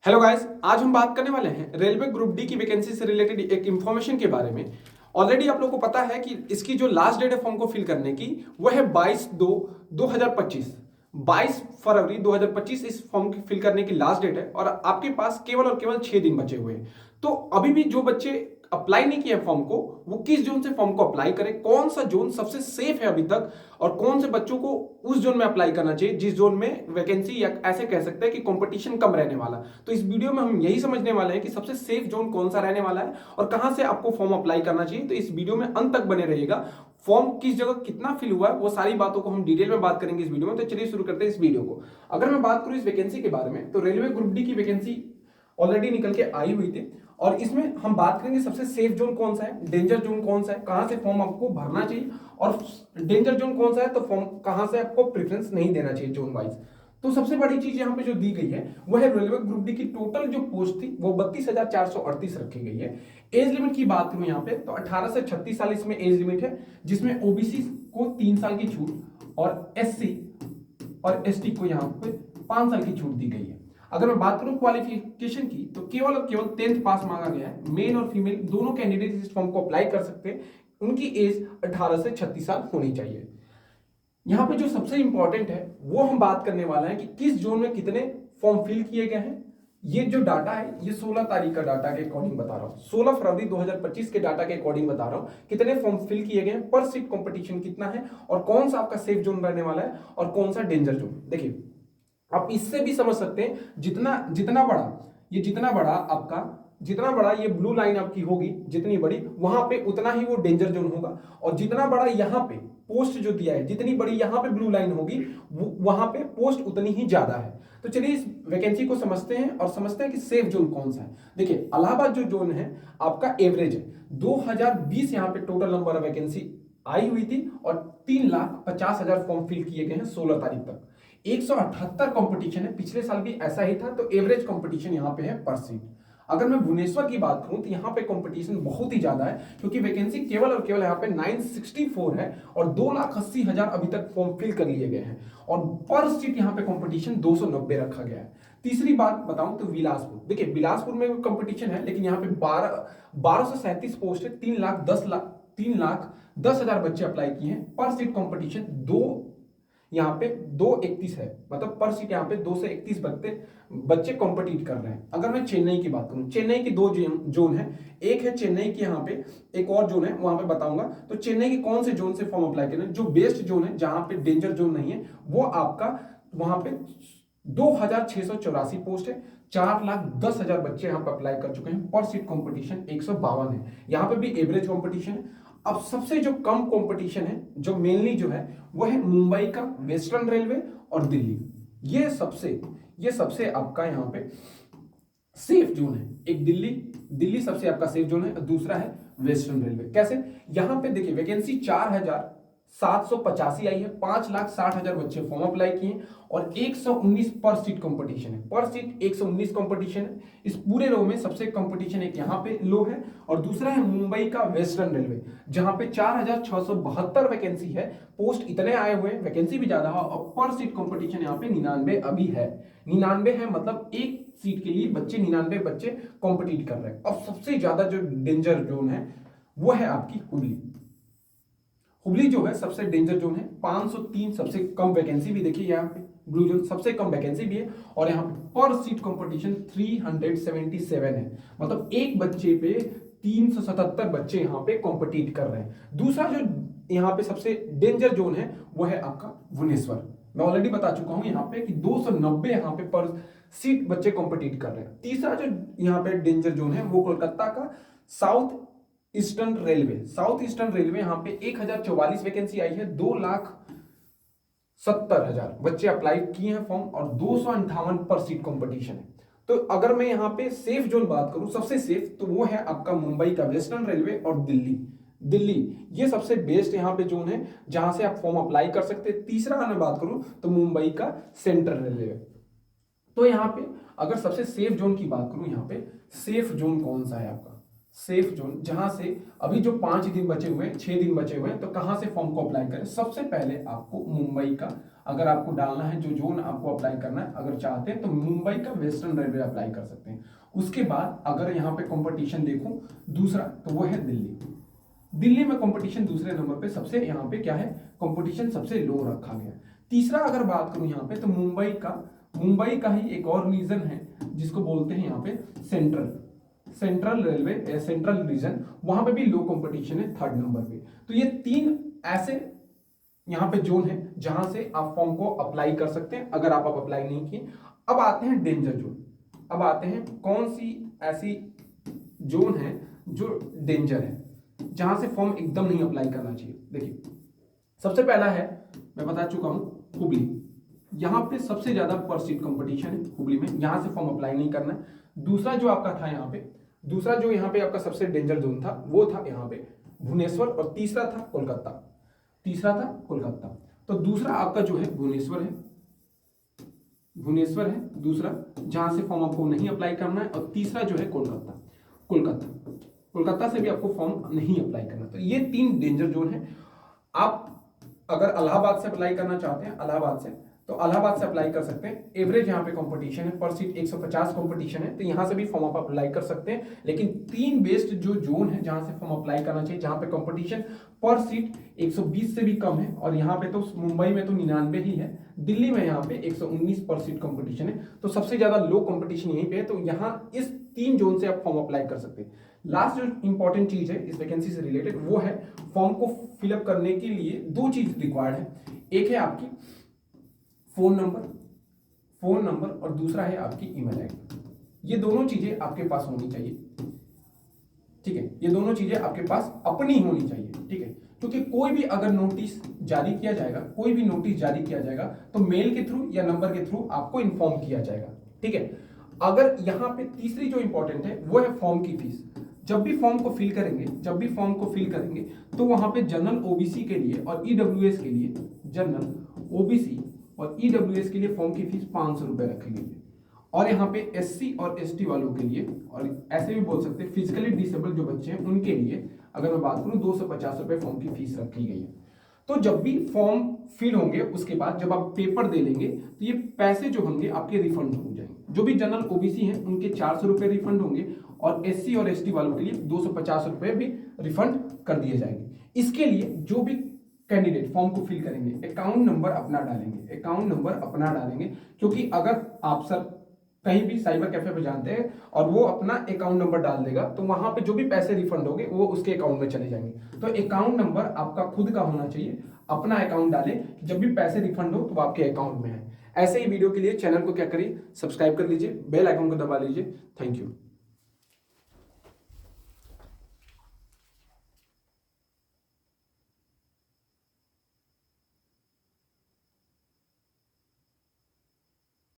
Hello guys, आज हम बात करने वाले हैं रेलवे ग्रुप डी की वैकेंसी से रिलेटेड एक इंफॉर्मेशन के बारे में। ऑलरेडी आप लोगों को पता है कि इसकी जो लास्ट डेट है फॉर्म को फिल करने की वो है 22/2/2025। 22 फरवरी 2025 इस फॉर्म की फिल करने की लास्ट डेट है और आपके पास केवल और केवल 6 दिन बचे हुए हैं। तो अभी भी जो बच्चे अप्लाई नहीं किए फॉर्म को, वो किस जोन से फॉर्म को अप्लाई करें, कौन सा जोन सबसे सेफ है अभी तक, और कौन से बच्चों को उस जोन में अप्लाई करना चाहिए जिस जोन में वैकेंसी या ऐसे कह सकते हैं कि कंपटीशन कम रहने वाला। तो इस वीडियो में हम यही समझने वाले हैं कि सबसे सेफ जोन कौन सा रहने वाला है और कहां से आपको फॉर्म अप्लाई करना चाहिए। तो इस वीडियो में अंत तक बने रहिएगा। फॉर्म किस जगह कितना फिल हुआ है वो सारी बातों को हम डिटेल में बात करेंगे इस वीडियो में। तो चलिए शुरू करते हैं इस वीडियो को। अगर मैं बात करूं इस वैकेंसी के बारे में, तो रेलवे ग्रुप डी की वैकेंसी ऑलरेडी निकल के आई हुई थी और इसमें हम बात करेंगे सबसे सेफ जोन कौन सा है, डेंजर जोन कौन सा है, कहां से फॉर्म आपको भरना चाहिए, और डेंजर जोन कौन सा है तो फॉर्म कहां से आपको प्रेफरेंस नहीं देना चाहिए जोन वाइज। तो सबसे बड़ी चीज यहाँ पे जो दी गई है वो है रेलवे ग्रुप डी की टोटल जो पोस्ट थी वो 32,438 रखी गई है। एज लिमिट की बात करूं यहाँ पे तो 18 से 36 साल इसमें एज लिमिट है, जिसमें ओबीसी को 3 साल की छूट और एससी और एसटी को यहाँ पे 5 साल की छूट दी गई है। अगर मैं बात करूं क्वालिफिकेशन की तो केवल और केवल 10th पास मांगा गया है। मेल और फीमेल दोनों कैंडिडेट इस फॉर्म को अप्लाई कर सकते हैं। उनकी एज 18 से 36 साल होनी चाहिए। यहां पे जो सबसे इंपॉर्टेंट है वो हम बात करने वाला है कि किस जोन में कितने फॉर्म फिल किए गए हैं। ये जो डाटा है ये 16 तारीख का डाटा के अकॉर्डिंग बता रहा हूं, 16 फरवरी 2025 के डाटा के अकॉर्डिंग बता रहा हूं कितने फॉर्म फिल किए गए हैं, पर सीट कंपटीशन कितना है और कौन सा आपका सेफ जोन रहने वाला है और कौन सा डेंजर जोन। देखिए, आप इससे भी समझ सकते हैं जितना जितना बड़ा आपका जितना बड़ा ये ब्लू लाइन आपकी होगी, जितनी बड़ी वहां पे उतना ही वो डेंजर जोन होगा, और जितना बड़ा यहाँ पे पोस्ट जो दिया है, जितनी बड़ी यहाँ पे ब्लू लाइन होगी वहां पे पोस्ट उतनी ही ज्यादा है। तो चलिए इस वैकेंसी को समझते हैं और समझते हैं कि सेफ जोन कौन सा है। देखिए, इलाहाबाद जो जोन है आपका एवरेज है 2020, यहाँ पे टोटल नंबर ऑफ वैकेंसी आई हुई थी और 3,50,000 फॉर्म फिल किए गए हैं 16 तारीख तक। 178 कंपटीशन है, पिछले साल भी ऐसा ही था। तो एवरेज कंपटीशन यहाँ पे है पर सीट। अगर मैं भुवनेश्वर की बात करूं तो यहाँ पे कंपटीशन बहुत ही ज्यादा है, क्योंकि वैकेंसी केवल और केवल यहाँ पे 964 है और 2,80,000 अभी तक फॉर्म फिल कर लिए गए हैं, और पर सीट यहाँ पे कंपटीशन 290 रखा गया है। तीसरी बात बताऊं तो बिलासपुर। देखिए, बिलासपुर में कंपटीशन है, लेकिन यहाँ पे 1237 पोस्ट है, 3,10,000 बच्चे अप्लाई किए हैं। पर सीट कंपटीशन यहाँ पे 231 है, मतलब पर सीट यहाँ पे 2 से 31 बच्चे कॉम्पिटिट कर रहे हैं। अगर मैं चेन्नई की बात करूं, चेन्नई की 2 जोन है, एक है चेन्नई की, यहाँ पे एक और जोन है वहां पे बताऊंगा। तो चेन्नई के कौन से जोन से फॉर्म अप्लाई करना है, जो बेस्ट जोन है जहां पे डेंजर जोन नहीं है, वो आपका वहां पे 2,684 पोस्ट है, 4,10,000 बच्चे यहाँ पे अप्लाई कर चुके हैं। पर सीट कॉम्पिटिशन 152 है, यहाँ पे भी एवरेज कॉम्पिटिशन है। अब सबसे जो कम कंपटीशन है, जो मेनली जो है वो है मुंबई का वेस्टर्न रेलवे और दिल्ली। ये सबसे आपका यहाँ पे सेफ जोन है। एक दिल्ली सबसे आपका सेफ जोन है, दूसरा है वेस्टर्न रेलवे। कैसे? यहां पे देखिए, वैकेंसी 4,785 आई है, 5,60,000 बच्चे फॉर्म अप्लाई किए और 119 पर सीट कंपटीशन है। पर सीट 119 कंपटीशन है। इस पूरे रो में सबसे कंपटीशन एक यहाँ पे लो है, और दूसरा है मुंबई का वेस्टर्न रेलवे, जहां पे 4,672 वैकेंसी है। पोस्ट इतने आए हुए हैं, वैकेंसी भी ज्यादा है, और पर सीट कंपटीशन यहाँ पे 99 अभी है। 99 है, मतलब एक सीट के लिए 99 बच्चे कॉम्पिटिट कर रहे हैं। और सबसे ज्यादा जो डेंजर जोन है वो है आपकी हुबली जो है सबसे डेंजर जोन है। 503 सबसे कम वैकेंसी भी, देखिए यहाँ पे ब्लू जोन सबसे कम वैकेंसी भी है, और यहाँ पे पर सीट कंपटीशन 377 है, मतलब एक बच्चे पे 377 बच्चे यहाँ पे कॉम्पिटिट कर रहे हैं। दूसरा जो यहाँ पे सबसे डेंजर जोन है वो है आपका भुवनेश्वर। मैं ऑलरेडी बता चुका हूं यहाँ पे कि 290 यहाँ पे पर सीट बच्चे कॉम्पिटिट कर रहे हैं। तीसरा जो यहाँ पे डेंजर जोन है वो कोलकाता का साउथ ईस्टर्न रेलवे यहाँ पे 1,044 वैकेंसी आई है, 2,70,000 बच्चे अप्लाई किए हैं फॉर्म, और 258 पर सीट कंपटीशन है। तो अगर मैं यहाँ पे सेफ जोन बात करूं, सबसे सेफ तो वो है आपका मुंबई का वेस्टर्न रेलवे और दिल्ली ये सबसे बेस्ट यहाँ पे जोन है जहां से आप फॉर्म अप्लाई कर सकते हैं। तीसरा अगर मैं बात करूं तो मुंबई का सेंट्रल रेलवे। तो यहाँ पे अगर सबसे सेफ जोन की बात करूं, यहाँ पे सेफ जोन कौन सा है आपका सेफ जोन, जहां से अभी जो 5 दिन बचे हुए हैं, 6 दिन बचे हुए हैं, तो कहां से फॉर्म को अप्लाई करें। सबसे पहले आपको मुंबई का अगर आपको डालना है जो जोन आपको अप्लाई करना है, अगर चाहते हैं तो मुंबई का वेस्टर्न रेलवे अप्लाई कर सकते हैं। उसके बाद अगर यहाँ पे कंपटीशन देखूं दूसरा, तो वो है दिल्ली। दिल्ली में कंपटीशन दूसरे नंबर पे सबसे यहाँ पे क्या है, कंपटीशन सबसे लो रखा गया। तीसरा अगर बात करूं यहाँ पे तो मुंबई का ही एक और रीजन है जिसको बोलते हैं यहाँ पे सेंट्रल रेलवे, सेंट्रल रीजन, वहां पे भी लो कंपटीशन है थर्ड नंबर पे। तो ये 3 ऐसे यहाँ पे जोन है जहां से आप फॉर्म को अप्लाई कर सकते हैं अगर आप अप्लाई नहीं किए। अब आते हैं डेंजर जोन। अब आते हैं कौन सी ऐसी जोन है जो डेंजर है, जहां से फॉर्म एकदम नहीं अप्लाई करना चाहिए। देखिए सबसे पहला है, मैं बता चुका हूं, हुबली। यहां पे सबसे ज्यादा पर सीट कंपटीशन है हुबली में, यहां से फॉर्म अप्लाई नहीं करना है। दूसरा जो आपका था यहाँ पे, दूसरा जो यहाँ पे आपका सबसे डेंजर जोन था वो था यहाँ पे भुवनेश्वर, और तीसरा था कोलकाता। तो दूसरा आपका जो है भुवनेश्वर है दूसरा, जहां से फॉर्म आपको नहीं अप्लाई करना है। और तीसरा जो है कोलकाता से भी आपको फॉर्म नहीं अप्लाई करना। तो ये 3 डेंजर जोन है। आप अगर इलाहाबाद से अप्लाई करना चाहते हैं, तो इलाहाबाद से अप्लाई कर सकते हैं। एवरेज यहाँ पे कंपटीशन है, पर सीट 150 कंपटीशन है, तो यहाँ से भी फॉर्म आप अप्लाई कर सकते हैं। लेकिन 3 बेस्ट जो जोन है जहां से फॉर्म अप्लाई करना चाहिए, जहां पे कंपटीशन पर सीट 120 से भी कम है, और यहाँ पे तो मुंबई में तो 99 ही है, दिल्ली में यहाँ पे 119 पर सीट कंपटीशन है, तो सबसे ज्यादा लो कंपटीशन यहीं पे है। तो यहाँ इस 3 जोन से आप फॉर्म अप्लाई कर सकते हैं। लास्ट जो इंपॉर्टेंट चीज है इस वैकेंसी से रिलेटेड, वो है फॉर्म को फिलअप करने के लिए 2 चीज रिक्वायर्ड है। एक है आपकी फोन नंबर और दूसरा है आपकी ईमेल आईडी। ये दोनों चीजें आपके पास होनी चाहिए, ठीक है। ये दोनों चीजें आपके पास अपनी होनी चाहिए, ठीक है। क्योंकि कोई भी अगर नोटिस जारी किया जाएगा, तो मेल के थ्रू या नंबर के थ्रू आपको इन्फॉर्म किया जाएगा, ठीक है। अगर यहाँ पे तीसरी जो इंपॉर्टेंट है वो है फॉर्म की फीस। जब भी फॉर्म को फिल करेंगे तो वहां पे जनरल ओबीसी के लिए और ईडब्ल्यूएस के लिए, जनरल ओबीसी और ईडब्ल्यूएस के लिए फॉर्म की फीस 500 रुपए रखी गई है। और यहाँ पे एससी और एसटी वालों के लिए, और ऐसे भी बोल सकते हैं फिजिकली डिसेबल जो बच्चे हैं उनके लिए, अगर मैं बात करूं 250 रुपए फॉर्म की फीस रखी गई है। तो जब भी फॉर्म फिल होंगे उसके बाद जब आप पेपर दे लेंगे तो ये पैसे जो होंगे आपके रिफंड हो जाएंगे। जो भी जनरल ओबीसी हैं उनके 400 रुपए रिफंड होंगे, और एससी और एसटी वालों के लिए 250 रुपए भी रिफंड कर दिए जाएंगे। इसके लिए जो भी कैंडिडेट फॉर्म को फिल करेंगे अकाउंट नंबर अपना डालेंगे, क्योंकि अगर आप सर कहीं भी साइबर कैफे पे जानते हैं और वो अपना अकाउंट नंबर डाल देगा तो वहां पे जो भी पैसे रिफंड होंगे वो उसके अकाउंट में चले जाएंगे। तो अकाउंट नंबर आपका खुद का होना चाहिए, अपना अकाउंट डालें, जब भी पैसे रिफंड हो तो आपके अकाउंट में है। ऐसे ही वीडियो के लिए चैनल को क्या करिए, सब्सक्राइब कर लीजिए, बेल आइकन को दबा लीजिए। Thank you.